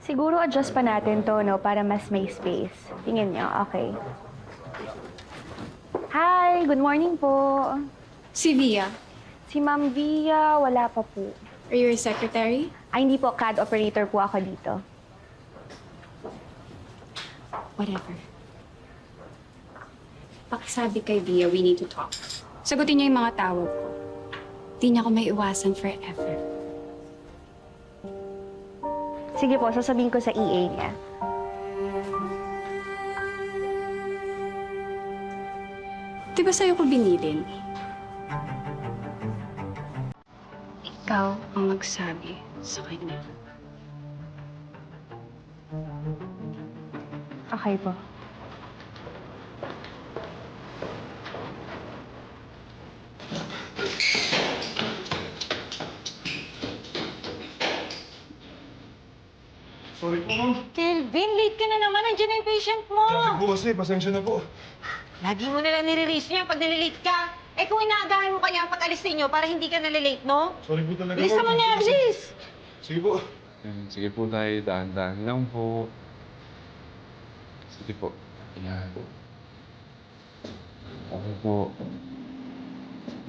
Siguro adjust pa natin to, no? Para mas may space. Tingin nyo, okay. Hi, good morning po. Si Via. Si Ma'am Via, wala pa po. Are you her secretary? Ay, hindi po. CAD operator po ako dito. Whatever. Pakisabi kay Via, we need to talk. Sagutin niya yung mga tawag ko. Di niya ako may iwasan forever. Sige po, sasabihin ko sa EA niya. Di ba sa'yo ko binilin? Ikaw ang magsabi sa kanya. Okay po. Sorry po, ma'am. Kelvin, late ka na naman. Nandiyan na yung patient mo. Traffic po kasi. Pasensya na po. Lagi mo nalang nire-raise niya pag nalilate ka. Eh kung inaagahan mo kanya ang pag-alis ninyo para hindi ka nalilate, no? Sorry po talaga, Bilis naman niya, bilis! Sige po. Sige po tayo, dahan-dahan lang po. Sige po. Yan. Okay po.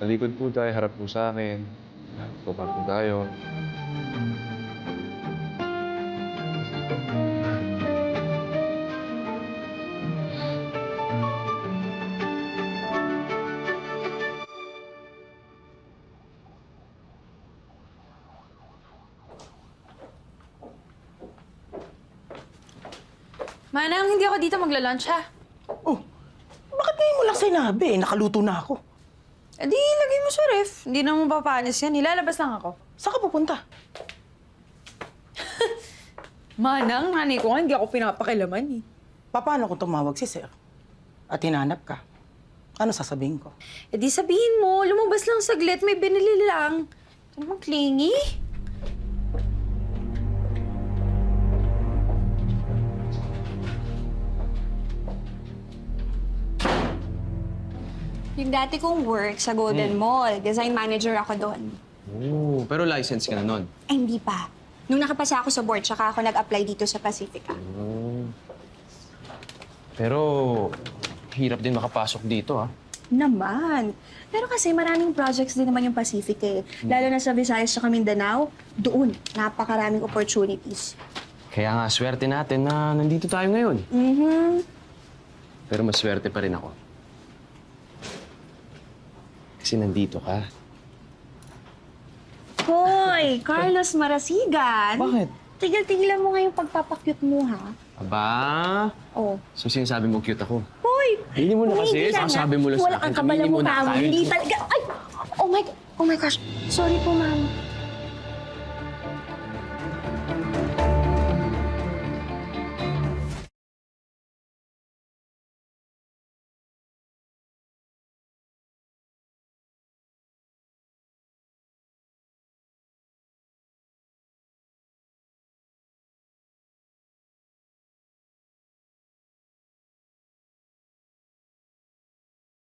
Talikod po tayo, harap po sa akin. Tupat po tayo. Manang, hindi ako dito magla-lunch, ha? Oh, bakit ngayon mo lang sinabi? Nakaluto na ako. Eh di, lagay mo sa ref. Hindi na mo papanis yan. Ilalabas lang ako. Saan ka pupunta? Manang, nanay ko nga, hindi ako pinapakilaman, eh. Paano kung tumawag si Sir? At hinanap ka? Ano sasabihin ko? Eh di sabihin mo, lumabas lang saglit, may binili lang. Ito naman, clingy. Yung dati kong work sa Golden Mall. Design manager ako doon. Oo, pero license ka na nun. Ay, hindi pa. Nung nakapasa ako sa board, tsaka ako nag-apply dito sa Pacifica. Pero, hirap din makapasok dito, ha? Naman. Pero kasi maraming projects din naman yung Pacific eh. Lalo na sa Visayas at Mindanao, doon, napakaraming opportunities. Kaya nga, swerte natin na nandito tayo ngayon. Pero mas swerte pa rin ako. Kasi nandito ka. Hoy, Carlos Marasigan! Bakit? Tigil-tigilan mo nga yung pagpapakyut mo, ha? Aba? Oh. So sinasabi mo cute ako? Hoy! Hindi mo na kasi. Hindi ka na. Sabi mo lang Wala sa akin. kang kapal na Aminin mo na mukha mo. tayo. Hindi talaga. Ay! Oh my gosh. Sorry po, ma'am.